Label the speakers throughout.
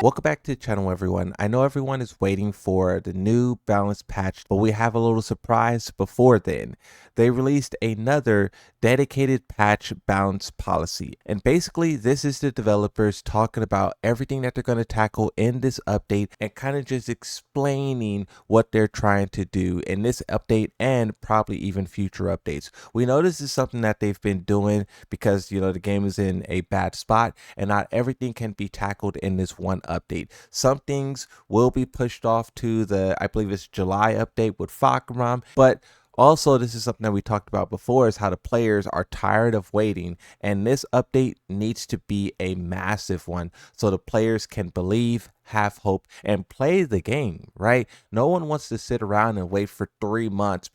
Speaker 1: Welcome back to the channel, everyone. I know everyone is waiting for the new balance patch, but we have a little surprise before then. They released another dedicated patch balance policy. And basically, this is the developers talking about everything that they're going to tackle in this update and kind of just explaining what they're trying to do in this update and probably even future updates. We know this is something that they've been doing because, the game is in a bad spot and not everything can be tackled in this one update. Some things will be pushed off to the, I believe it's July update with Fakram, but also, this is something that we talked about before, is how the players are tired of waiting, and this update needs to be a massive one so the players can believe, have hope, and play the game, right? No one wants to sit around and wait for 3 months.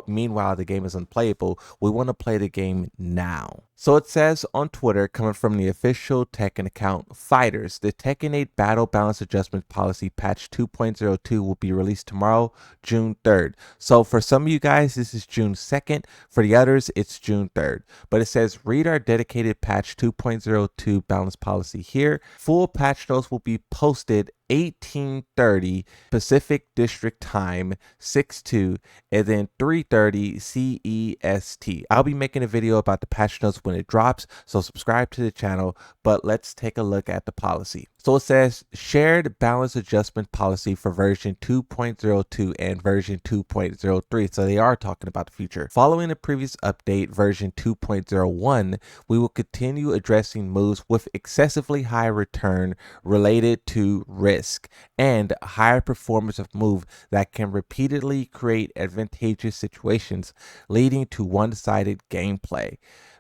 Speaker 1: Meanwhile, the game is unplayable. We want to play the game now. So it says on Twitter, coming from the official Tekken account, Fighters, the Tekken 8 Battle Balance Adjustment Policy Patch 2.02 will be released tomorrow, June 3rd. So for some of you guys, this is June 2nd. For the others, it's June 3rd. But it says, read our dedicated Patch 2.02 balance policy here. Full patch notes will be posted 1830 Pacific District Time 6/2 and then 3:30 CEST. I'll be making a video about the patch notes when it drops, so subscribe to the channel, but let's take a look at the policy. So it says shared balance adjustment policy for version 2.02 and version 2.03. So they are talking about the future. Following the previous update, version 2.01, we will continue addressing moves with excessively high return related to risk and higher performance of move that can repeatedly create advantageous situations leading to one-sided gameplay.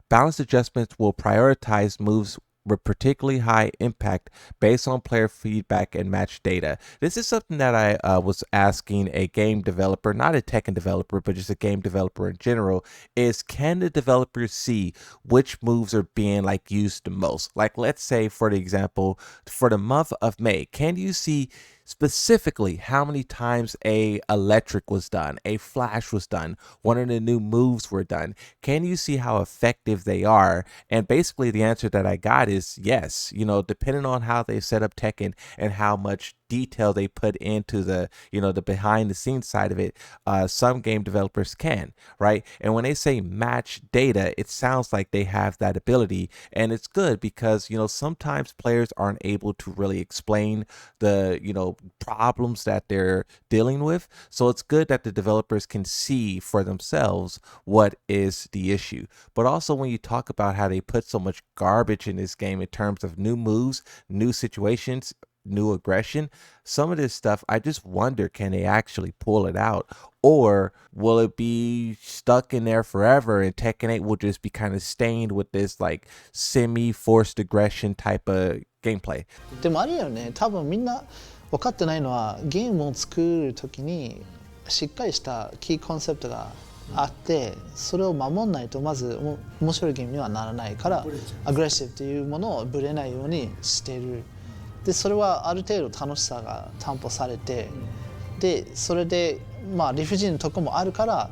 Speaker 1: Balance adjustments will prioritize moves with particularly high impact based on player feedback and match data. This is something that I was asking a game developer, not a Tekken developer, but just a game developer in general, is can the developers see which moves are being used the most? Like, let's say, for the example, for the month of May, can you see specifically how many times a electric was done, a flash was done, one of the new moves were done? Can you see how effective they are? And basically the answer that I got is yes. Depending on how they set up Tekken and how much detail they put into the the behind the scenes side of it, some game developers can, right? And when they say match data, it sounds like they have that ability, and it's good because sometimes players aren't able to really explain the problems that they're dealing with. So it's good that the developers can see for themselves what is the issue. But also, when you talk about how they put so much garbage in this game in terms of new moves, new situations, new aggression, some of this stuff, I just wonder, can they actually pull it out? Or will it be stuck in there forever and Tekken 8 will just be kind of stained with this semi-forced aggression type of gameplay?
Speaker 2: でもあれよね、多分みんな分かってないのはゲームを作るときにしっかりしたキーコンセプトがあってそれを守んないとまず面白いゲームにはならないからアグレッシブというものをぶれないようにしている。でそれはある程度楽しさが担保されて、でそれで理不尽なとこもあるから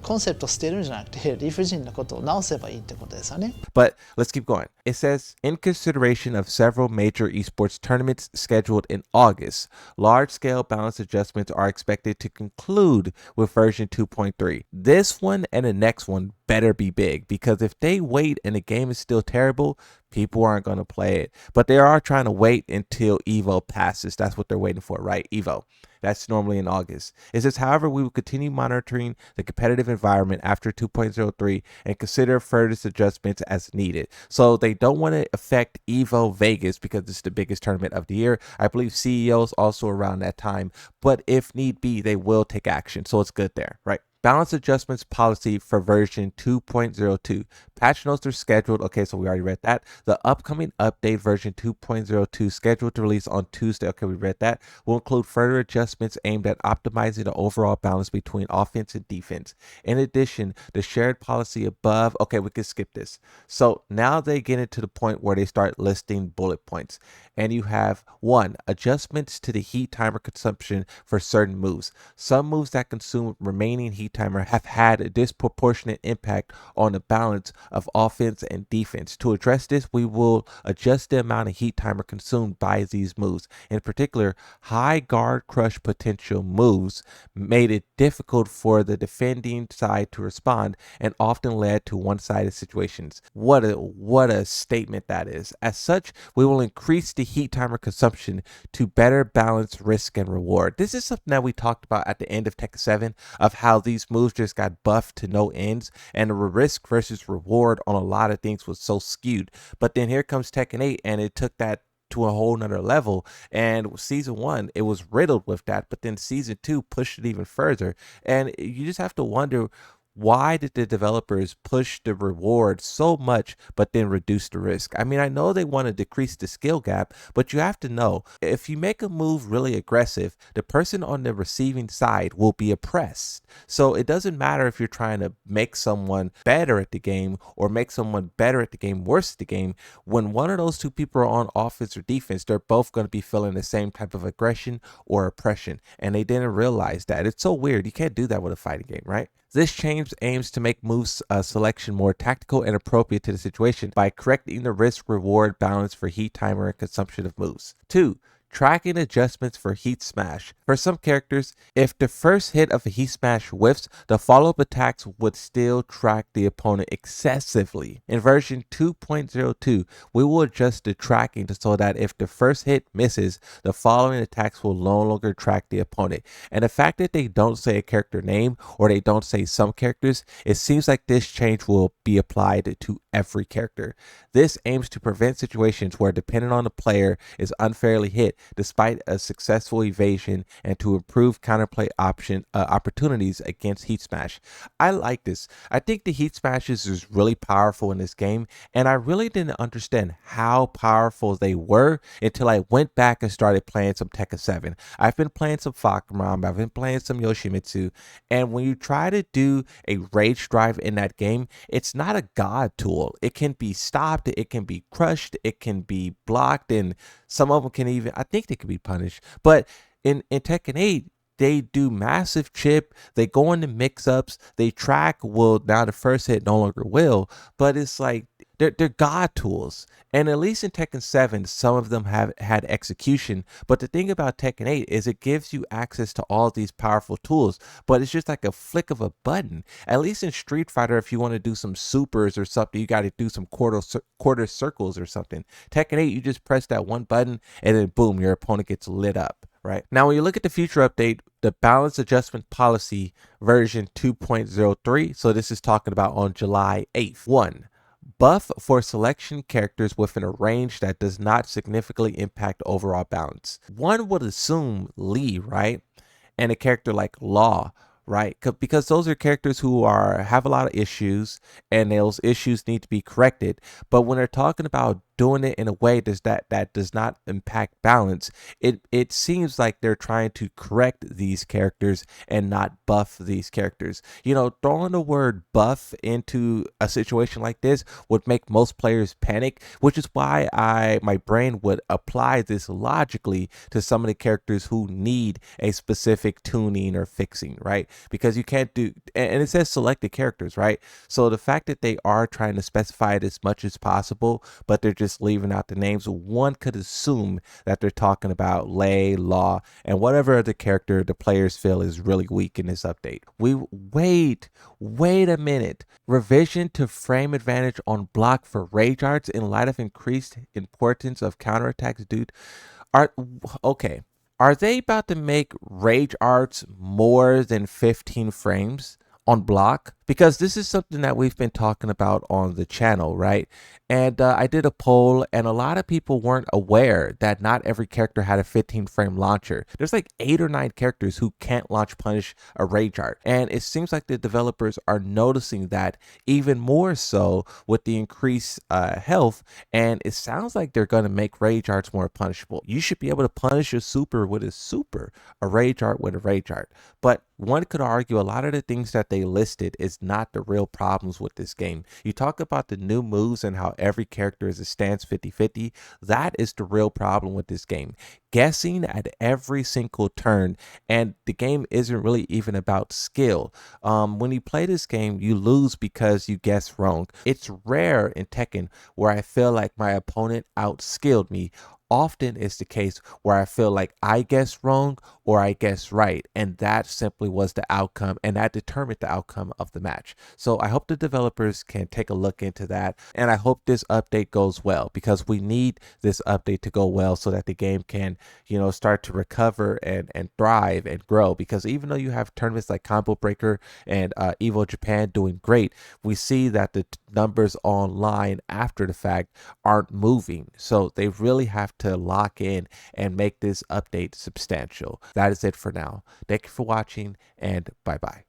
Speaker 2: コンセプト捨てるんじゃなくて理不尽なことを直せばいいってことですよね。
Speaker 1: But let's keep going. It says, in consideration of several major esports tournaments scheduled in August, large-scale balance adjustments are expected to conclude with version 2.3. This one and the next one better be big, because if they wait and the game is still terrible, people aren't going to play it. But they are trying to wait until Evo passes. That's what they're waiting for, right? Evo. That's normally in August. It says, however, we will continue monitoring the competitive environment after 2.03 and consider further adjustments as needed. So they don't want to affect Evo Vegas because it's the biggest tournament of the year. I believe CEOs also around that time, but if need be, they will take action. So it's good there, right? Balance adjustments policy for version 2.02. Patch notes are scheduled. Okay, so we already read that. The upcoming update version 2.02 scheduled to release on Tuesday. Okay, we read that. Will include further adjustments aimed at optimizing the overall balance between offense and defense. In addition, the shared policy above. Okay, we can skip this. So now they get into the point where they start listing bullet points. And you have 1. Adjustments to the heat timer consumption for certain moves. Some moves that consume remaining heat timer have had a disproportionate impact on the balance of offense and defense. To address this, we will adjust the amount of heat timer consumed by these moves. In particular, high guard crush potential moves made it difficult for the defending side to respond and often led to one-sided situations. What a statement that is. As such, we will increase the heat timer consumption to better balance risk and reward. This is something that we talked about at the end of Tekken 7 of how these moves just got buffed to no ends and the risk versus reward on a lot of things was so skewed. But then here comes Tekken 8 and it took that to a whole nother level. And season 1, it was riddled with that, but then season 2 pushed it even further. And you just have to wonder, why did the developers push the reward so much but then reduce the risk? I mean, I know they want to decrease the skill gap, but you have to know, if you make a move really aggressive, the person on the receiving side will be oppressed. So it doesn't matter if you're trying to make someone better at the game or make someone better at the game worse at the game. When one of those two people are on offense or defense, they're both going to be feeling the same type of aggression or oppression, and they didn't realize that. It's so weird. You can't do that with a fighting game, right? This change aims to make moves selection more tactical and appropriate to the situation by correcting the risk-reward balance for heat timer and consumption of moves. 2. Tracking adjustments for heat smash. For some characters, if the first hit of a heat smash whiffs, the follow-up attacks would still track the opponent excessively. In version 2.02, we will adjust the tracking so that if the first hit misses, the following attacks will no longer track the opponent. And the fact that they don't say a character name or they don't say some characters, it seems like this change will be applied to every character. This aims to prevent situations where, depending on the player, is unfairly hit despite a successful evasion, and to improve counterplay opportunities against heat smash. I like this. I think the heat smashes is really powerful in this game, and I really didn't understand how powerful they were until I went back and started playing some Tekken 7. I've been playing some Fakuram, I've been playing some Yoshimitsu, and when you try to do a rage drive in that game, it's not a god tool. It can be stopped, it can be crushed, it can be blocked, and some of them can even, I think they can be punished. But in Tekken 8, they do massive chip, they go into mix-ups, they track, well, now the first hit no longer will, but it's like, they're god tools. And at least in Tekken 7, some of them have had execution. But the thing about Tekken 8 is it gives you access to all these powerful tools, but it's just like a flick of a button. At least in Street Fighter, if you want to do some supers or something, you got to do some quarter circles or something. Tekken 8, you just press that one button and then boom, your opponent gets lit up. Right now, when you look at the future update, the balance adjustment policy version 2.03, so this is talking about on July 8th. 1. Buff for selection characters within a range that does not significantly impact overall balance. One would assume Lee, right? And a character like Law, right? Because those are characters who have a lot of issues, and those issues need to be corrected. But when they're talking about doing it in a way that does not impact balance, it seems like they're trying to correct these characters and not buff these characters. You know, throwing the word buff into a situation like this would make most players panic, which is why my brain would apply this logically to some of the characters who need a specific tuning or fixing, right? Because you can't do, and it says selected characters, right? So the fact that they are trying to specify it as much as possible, but they're just leaving out the names, one could assume that they're talking about Lei, Law, and whatever other character the players feel is really weak in this update. Wait a minute. Revision to frame advantage on block for rage arts in light of increased importance of counterattacks, dude. Are they about to make rage arts more than 15 frames on block? Because this is something that we've been talking about on the channel, right? And I did a poll, and a lot of people weren't aware that not every character had a 15 frame launcher. There's like 8 or 9 characters who can't launch punish a rage art, and it seems like the developers are noticing that even more so with the increased health, and it sounds like they're going to make rage arts more punishable. You should be able to punish a super with a super, a rage art with a rage art. But one could argue a lot of the things that they listed is is not the real problems with this game. You talk about the new moves and how every character is a stance 50-50. That is the real problem with this game. Guessing at every single turn, and the game isn't really even about skill. When you play this game, you lose because you guess wrong. It's rare in Tekken where I feel like my opponent outskilled me. Often it's the case where I feel like I guess wrong or I guess right, and that simply was the outcome, and that determined the outcome of the match. So I hope the developers can take a look into that, and I hope this update goes well, because we need this update to go well so that the game can, start to recover and thrive and grow. Because even though you have tournaments like Combo Breaker and Evo Japan doing great, we see that the numbers online after the fact aren't moving. So they really have to lock in and make this update substantial. That is it for now. Thank you for watching, and bye bye.